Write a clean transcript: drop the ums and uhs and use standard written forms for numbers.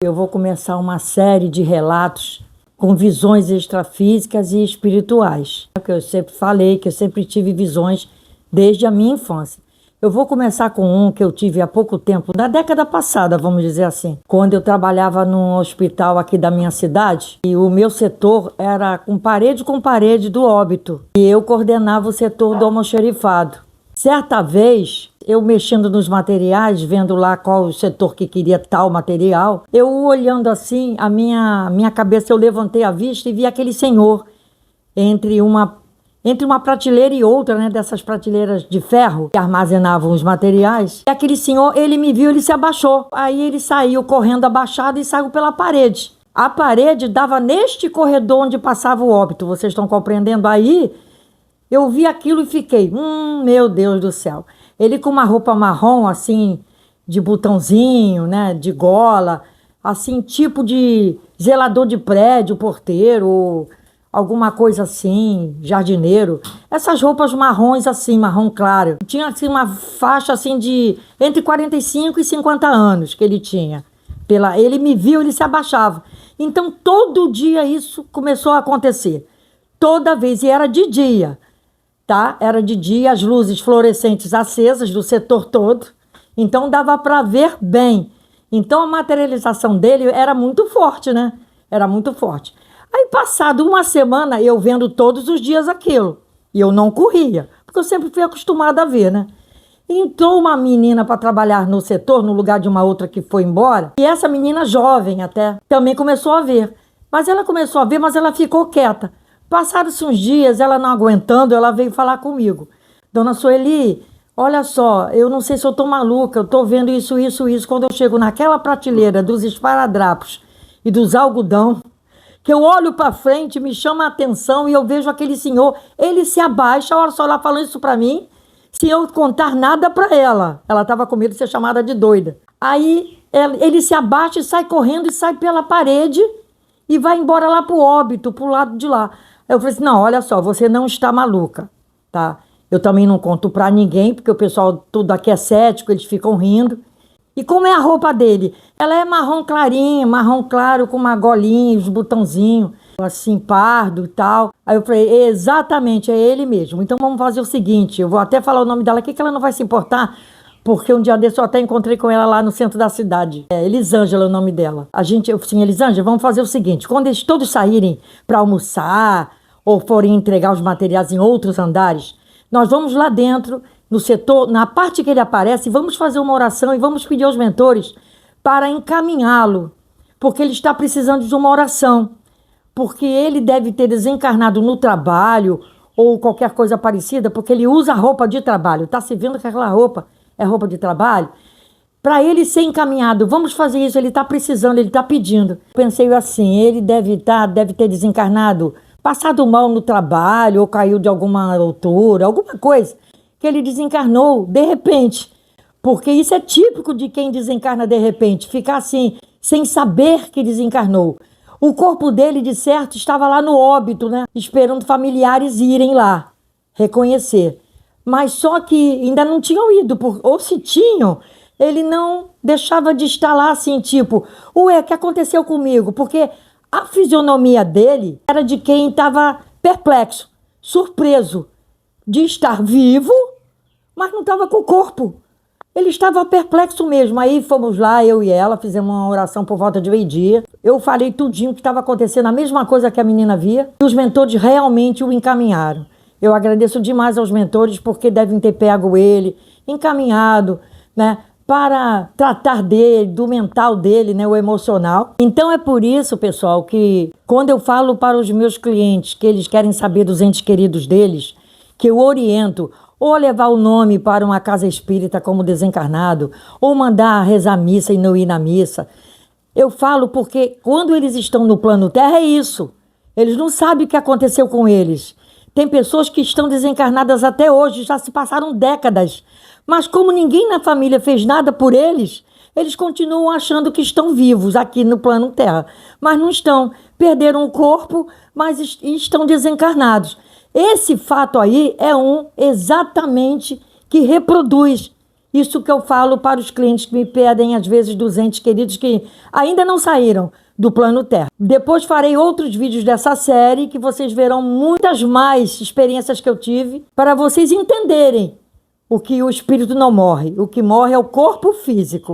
Eu vou começar uma série de relatos com visões extrafísicas e espirituais. Que eu sempre falei, que eu sempre tive visões desde a minha infância. Eu vou começar com um que eu tive há pouco tempo, na década passada, vamos dizer assim, quando eu trabalhava num hospital aqui da minha cidade, e o meu setor era com parede do óbito, e eu coordenava o setor do almoxarifado. Certa vez, eu mexendo nos materiais, vendo lá qual o setor que queria tal material, eu olhando assim, a minha cabeça, eu levantei a vista e vi aquele senhor entre uma prateleira e outra, né, dessas prateleiras de ferro que armazenavam os materiais. E aquele senhor, ele me viu, ele se abaixou. Aí ele saiu correndo abaixado e saiu pela parede. A parede dava neste corredor onde passava o óbito. Vocês estão compreendendo aí? Eu vi aquilo e fiquei, meu Deus do céu. Ele com uma roupa marrom, assim, de botãozinho, né, de gola, assim, tipo de zelador de prédio, porteiro, alguma coisa assim, jardineiro. Essas roupas marrons assim, marrom claro. Tinha assim uma faixa assim de entre 45 e 50 anos que ele tinha. Ele me viu, ele se abaixava. Então todo dia isso começou a acontecer. Toda vez, e era de dia, tá? Era de dia, as luzes fluorescentes acesas do setor todo. Então dava para ver bem. Então a materialização dele era muito forte, né? Era muito forte. Aí, passado uma semana, eu vendo todos os dias aquilo. E eu não corria, porque eu sempre fui acostumada a ver, né? Entrou uma menina para trabalhar no setor, no lugar de uma outra que foi embora. E essa menina, jovem até, também começou a ver. Mas ela começou a ver, mas ela ficou quieta. Passaram-se uns dias, ela não aguentando, ela veio falar comigo. Dona Sueli, olha só, eu não sei se eu tô maluca, eu tô vendo isso. Quando eu chego naquela prateleira dos esparadrapos e dos algodão, que eu olho para frente, me chama a atenção e eu vejo aquele senhor, ele se abaixa, olha só, ela falando isso para mim, sem eu contar nada para ela. Ela estava com medo de ser chamada de doida. Aí ele se abaixa e sai correndo e sai pela parede e vai embora lá pro óbito, pro lado de lá. Aí eu falei assim, não, olha só, você não está maluca, tá? Eu também não conto para ninguém, porque o pessoal tudo aqui é cético, eles ficam rindo. E como é a roupa dele? Ela é marrom clarinho, marrom claro com uma golinha, os botãozinhos, assim, pardo e tal. Aí eu falei, exatamente, é ele mesmo. Então vamos fazer o seguinte, eu vou até falar o nome dela aqui, que ela não vai se importar, porque um dia desse eu até encontrei com ela lá no centro da cidade. Elisângela é o nome dela. Eu assim, Elisângela, vamos fazer o seguinte, quando eles todos saírem para almoçar ou forem entregar os materiais em outros andares, nós vamos lá dentro, no setor, na parte que ele aparece, vamos fazer uma oração e vamos pedir aos mentores para encaminhá-lo, porque ele está precisando de uma oração, porque ele deve ter desencarnado no trabalho ou qualquer coisa parecida, porque ele usa roupa de trabalho, está se vendo que aquela roupa é roupa de trabalho, para ele ser encaminhado, vamos fazer isso, ele está precisando, ele está pedindo. Pensei assim, ele deve ter desencarnado, passado mal no trabalho, ou caiu de alguma altura, alguma coisa, que ele desencarnou de repente, porque isso é típico de quem desencarna de repente, ficar assim, sem saber que desencarnou. O corpo dele, de certo, estava lá no óbito, né, esperando familiares irem lá reconhecer. Mas só que ainda não tinham ido, ou se tinham, ele não deixava de estar lá assim, tipo, ué, o que aconteceu comigo? Porque a fisionomia dele era de quem estava perplexo, surpreso de estar vivo, mas não estava com o corpo. Ele estava perplexo mesmo. Aí fomos lá, eu e ela, fizemos uma oração por volta de meio-dia. Eu falei tudinho que estava acontecendo, a mesma coisa que a menina via. E os mentores realmente o encaminharam. Eu agradeço demais aos mentores, porque devem ter pego ele, encaminhado, né, para tratar dele, do mental dele, né, o emocional. Então é por isso, pessoal, que quando eu falo para os meus clientes que eles querem saber dos entes queridos deles, que eu oriento ou levar o nome para uma casa espírita como desencarnado, ou mandar rezar missa e não ir na missa. Eu falo porque quando eles estão no plano Terra é isso. Eles não sabem o que aconteceu com eles. Tem pessoas que estão desencarnadas até hoje, já se passaram décadas. Mas como ninguém na família fez nada por eles, eles continuam achando que estão vivos aqui no plano Terra. Mas não estão. Perderam o corpo, mas estão desencarnados. Esse fato aí é exatamente que reproduz Isso que eu falo para os clientes que me pedem, às vezes, dos entes queridos que ainda não saíram do plano Terra. Depois farei outros vídeos dessa série que vocês verão muitas mais experiências que eu tive para vocês entenderem o que o espírito não morre. O que morre é o corpo físico.